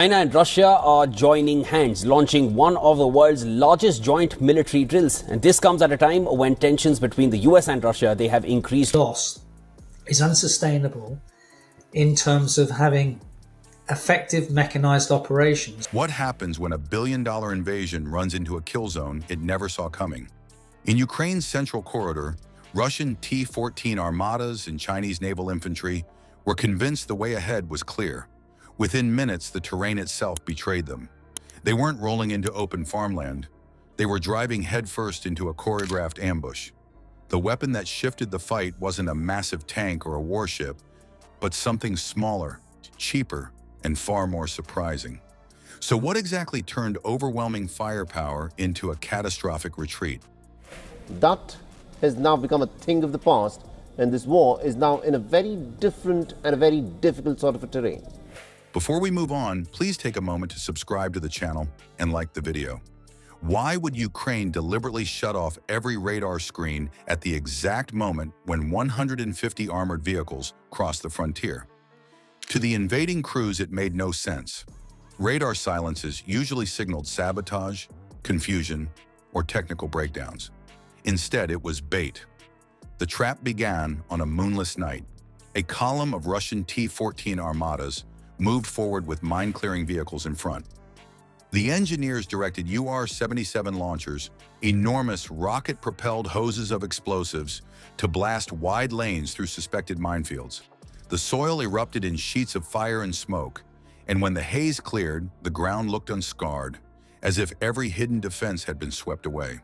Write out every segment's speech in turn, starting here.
China and Russia are joining hands, launching one of the world's largest joint military drills. And this comes at a time when tensions between the US and Russia, they have increased. Loss is unsustainable in terms of having effective mechanized operations. What happens when a billion-dollar invasion runs into a kill zone it never saw coming? In Ukraine's central corridor, Russian T-14 Armatas and Chinese naval infantry were convinced the way ahead was clear. Within minutes, the terrain itself betrayed them. They weren't rolling into open farmland. They were driving headfirst into a choreographed ambush. The weapon that shifted the fight wasn't a massive tank or a warship, but something smaller, cheaper, and far more surprising. So what exactly turned overwhelming firepower into a catastrophic retreat? That has now become a thing of the past, and this war is now in a very different and a very difficult sort of a terrain. Before we move on, please take a moment to subscribe to the channel and like the video. Why would Ukraine deliberately shut off every radar screen at the exact moment when 150 armored vehicles crossed the frontier? To the invading crews, it made no sense. Radar silences usually signaled sabotage, confusion, or technical breakdowns. Instead, it was bait. The trap began on a moonless night. A column of Russian T-14 Armatas moved forward with mine-clearing vehicles in front. The engineers directed UR-77 launchers, enormous rocket-propelled hoses of explosives, to blast wide lanes through suspected minefields. The soil erupted in sheets of fire and smoke, and when the haze cleared, the ground looked unscarred, as if every hidden defense had been swept away.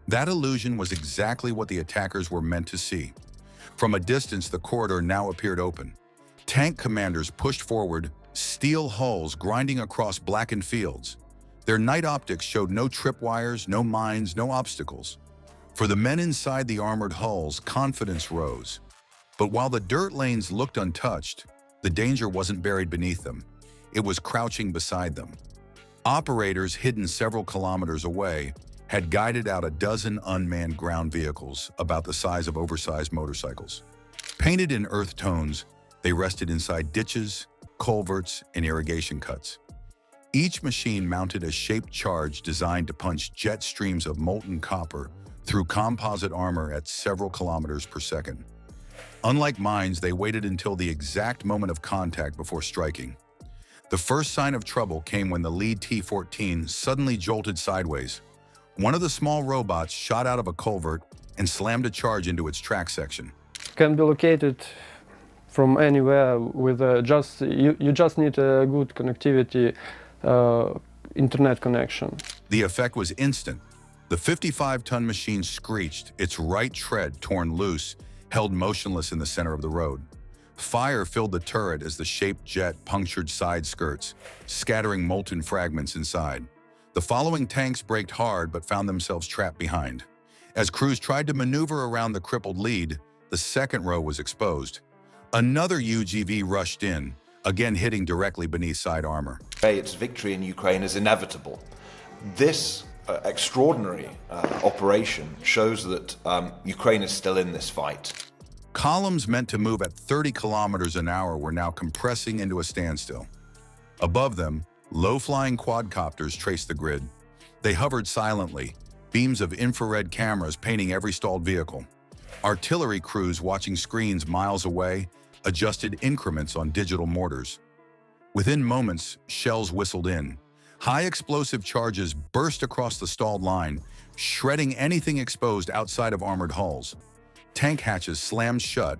That illusion was exactly what the attackers were meant to see. From a distance, the corridor now appeared open. Tank commanders pushed forward, steel hulls grinding across blackened fields. Their night optics showed no tripwires, no mines, no obstacles. For the men inside the armored hulls, confidence rose. But while the dirt lanes looked untouched, the danger wasn't buried beneath them. It was crouching beside them. Operators hidden several kilometers away had guided out a dozen unmanned ground vehicles about the size of oversized motorcycles. Painted in earth tones, they rested inside ditches, culverts, and irrigation cuts. Each machine mounted a shaped charge designed to punch jet streams of molten copper through composite armor at several kilometers per second. Unlike mines, they waited until the exact moment of contact before striking. The first sign of trouble came when the lead T-14 suddenly jolted sideways. One of the small robots shot out of a culvert and slammed a charge into its track section. Can be located from anywhere with you just need a good connectivity, internet connection. The effect was instant. The 55-ton machine screeched, its right tread torn loose, held motionless in the center of the road. Fire filled the turret as the shaped jet punctured side skirts, scattering molten fragments inside. The following tanks braked hard but found themselves trapped behind. As crews tried to maneuver around the crippled lead, the second row was exposed. Another UGV rushed in, again hitting directly beneath side armor. Its victory in Ukraine is inevitable. This extraordinary operation shows that Ukraine is still in this fight. Columns meant to move at 30 kilometers an hour were now compressing into a standstill. Above them, low-flying quadcopters traced the grid. They hovered silently, beams of infrared cameras painting every stalled vehicle. Artillery crews watching screens miles away adjusted increments on digital mortars. Within moments, shells whistled in. High explosive charges burst across the stalled line, shredding anything exposed outside of armored hulls. Tank hatches slammed shut.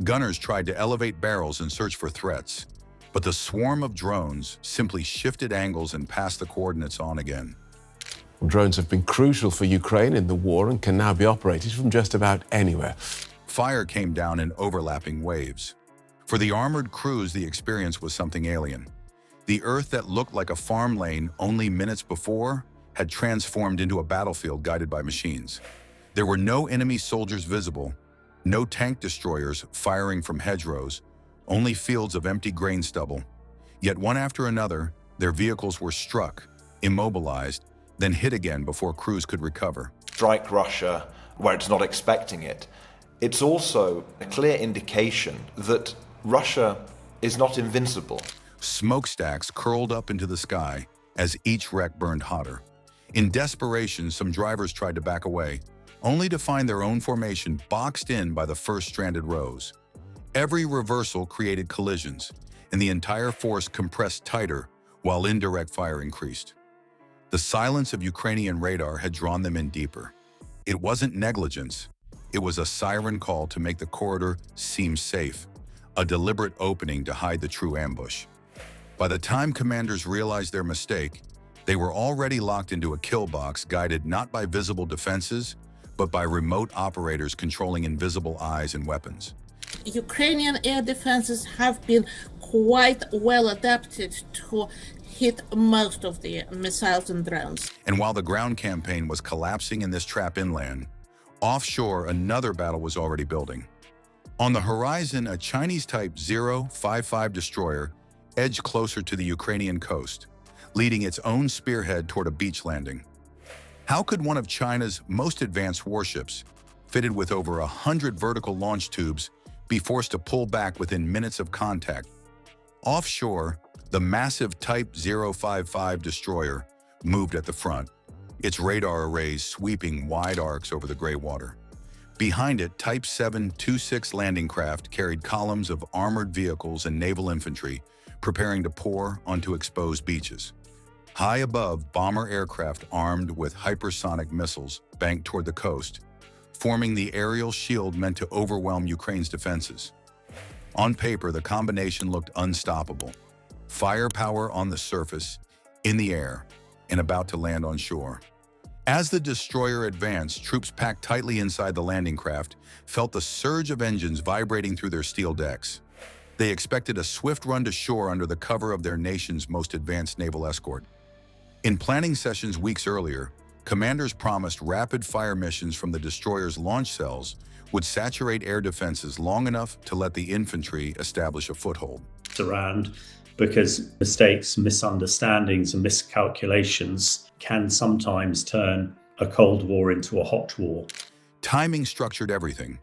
Gunners tried to elevate barrels and search for threats. But the swarm of drones simply shifted angles and passed the coordinates on again. Drones have been crucial for Ukraine in the war and can now be operated from just about anywhere. Fire came down in overlapping waves. For the armored crews, the experience was something alien. The earth that looked like a farm lane only minutes before had transformed into a battlefield guided by machines. There were no enemy soldiers visible, no tank destroyers firing from hedgerows, only fields of empty grain stubble. Yet one after another, their vehicles were struck, immobilized, then hit again before crews could recover. Strike Russia where it's not expecting it. It's also a clear indication that Russia is not invincible. Smokestacks curled up into the sky as each wreck burned hotter. In desperation, some drivers tried to back away, only to find their own formation boxed in by the first stranded rows. Every reversal created collisions, and the entire force compressed tighter while indirect fire increased. The silence of Ukrainian radar had drawn them in deeper. It wasn't negligence. It was a siren call to make the corridor seem safe, a deliberate opening to hide the true ambush. By the time commanders realized their mistake, they were already locked into a kill box guided not by visible defenses, but by remote operators controlling invisible eyes and weapons. Ukrainian air defenses have been quite well adapted to hit most of the missiles and drones. And while the ground campaign was collapsing in this trap inland, offshore another battle was already building. On the horizon, a Chinese Type 055 destroyer edged closer to the Ukrainian coast, leading its own spearhead toward a beach landing. How could one of China's most advanced warships, fitted with over 100 vertical launch tubes, be forced to pull back within minutes of contact? Offshore, the massive Type 055 destroyer moved at the front, its radar arrays sweeping wide arcs over the gray water. Behind it, Type 726 landing craft carried columns of armored vehicles and naval infantry, preparing to pour onto exposed beaches. High above, bomber aircraft armed with hypersonic missiles banked toward the coast, forming the aerial shield meant to overwhelm Ukraine's defenses. On paper, the combination looked unstoppable. Firepower on the surface, in the air, and about to land on shore. As the destroyer advanced, troops packed tightly inside the landing craft felt the surge of engines vibrating through their steel decks. They expected a swift run to shore under the cover of their nation's most advanced naval escort. In planning sessions weeks earlier, commanders promised rapid-fire missions from the destroyer's launch cells would saturate air defenses long enough to let the infantry establish a foothold. Around because mistakes, misunderstandings, and miscalculations can sometimes turn a Cold War into a hot war. Timing structured everything.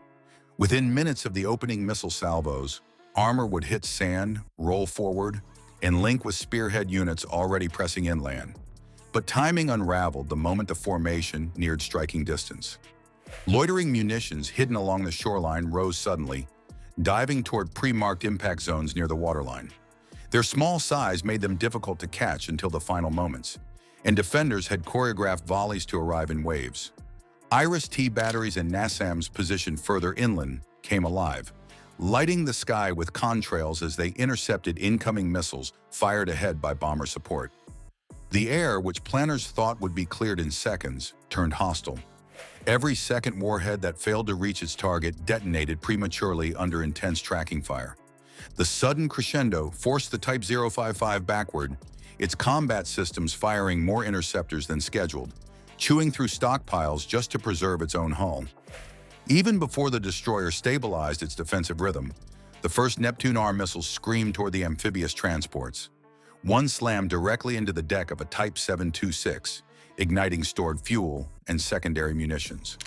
Within minutes of the opening missile salvos, armor would hit sand, roll forward, and link with spearhead units already pressing inland. But timing unraveled the moment the formation neared striking distance. Loitering munitions hidden along the shoreline rose suddenly, diving toward pre-marked impact zones near the waterline. Their small size made them difficult to catch until the final moments, and defenders had choreographed volleys to arrive in waves. Iris-T batteries and NASAMS positioned further inland came alive, lighting the sky with contrails as they intercepted incoming missiles fired ahead by bomber support. The air, which planners thought would be cleared in seconds, turned hostile. Every second warhead that failed to reach its target detonated prematurely under intense tracking fire. The sudden crescendo forced the Type 055 backward, its combat systems firing more interceptors than scheduled, chewing through stockpiles just to preserve its own hull. Even before the destroyer stabilized its defensive rhythm, the first Neptune R missiles screamed toward the amphibious transports. One slammed directly into the deck of a Type 726, igniting stored fuel and secondary munitions.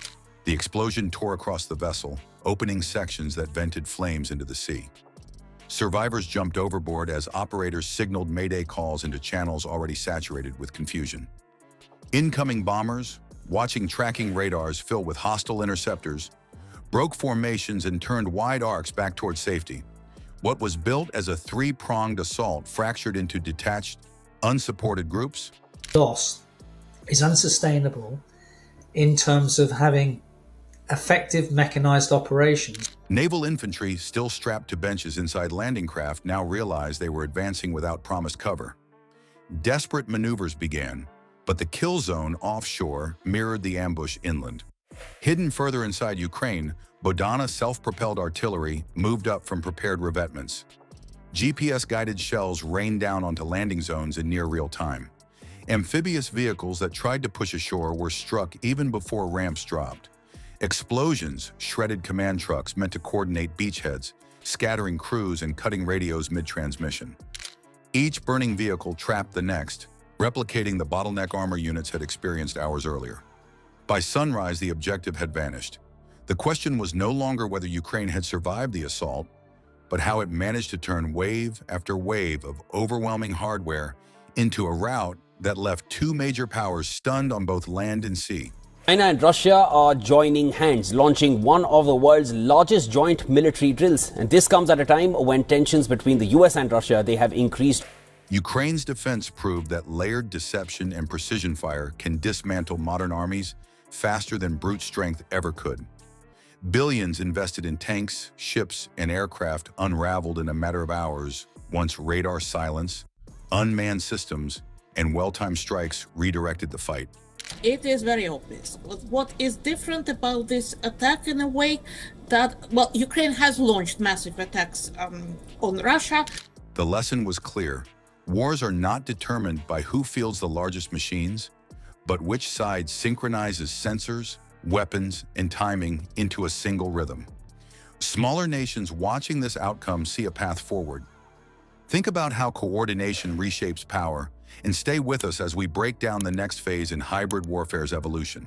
The explosion tore across the vessel, opening sections that vented flames into the sea. Survivors jumped overboard as operators signaled mayday calls into channels already saturated with confusion. Incoming bombers, watching tracking radars fill with hostile interceptors, broke formations and turned wide arcs back toward safety. What was built as a three-pronged assault fractured into detached, unsupported groups. Loss is unsustainable in terms of having effective mechanized operations. Naval infantry, still strapped to benches inside landing craft, now realized they were advancing without promised cover. Desperate maneuvers began, but the kill zone offshore mirrored the ambush inland. Hidden further inside Ukraine, Bodana self-propelled artillery moved up from prepared revetments. GPS-guided shells rained down onto landing zones in near real time. Amphibious vehicles that tried to push ashore were struck even before ramps dropped. Explosions shredded command trucks meant to coordinate beachheads, scattering crews and cutting radios mid-transmission. Each burning vehicle trapped the next, replicating the bottleneck armor units had experienced hours earlier. By sunrise, the objective had vanished. The question was no longer whether Ukraine had survived the assault, but how it managed to turn wave after wave of overwhelming hardware into a rout that left two major powers stunned on both land and sea. China and Russia are joining hands, launching one of the world's largest joint military drills. And this comes at a time when tensions between the US and Russia, they have increased. Ukraine's defense proved that layered deception and precision fire can dismantle modern armies faster than brute strength ever could. Billions invested in tanks, ships, and aircraft unraveled in a matter of hours once radar silence, unmanned systems, and well-timed strikes redirected the fight. It is very obvious. What is different about this attack in a way that, well, Ukraine has launched massive attacks on Russia. The lesson was clear. Wars are not determined by who fields the largest machines, but which side synchronizes sensors, weapons, and timing into a single rhythm. Smaller nations watching this outcome see a path forward. Think about how coordination reshapes power, and stay with us as we break down the next phase in hybrid warfare's evolution.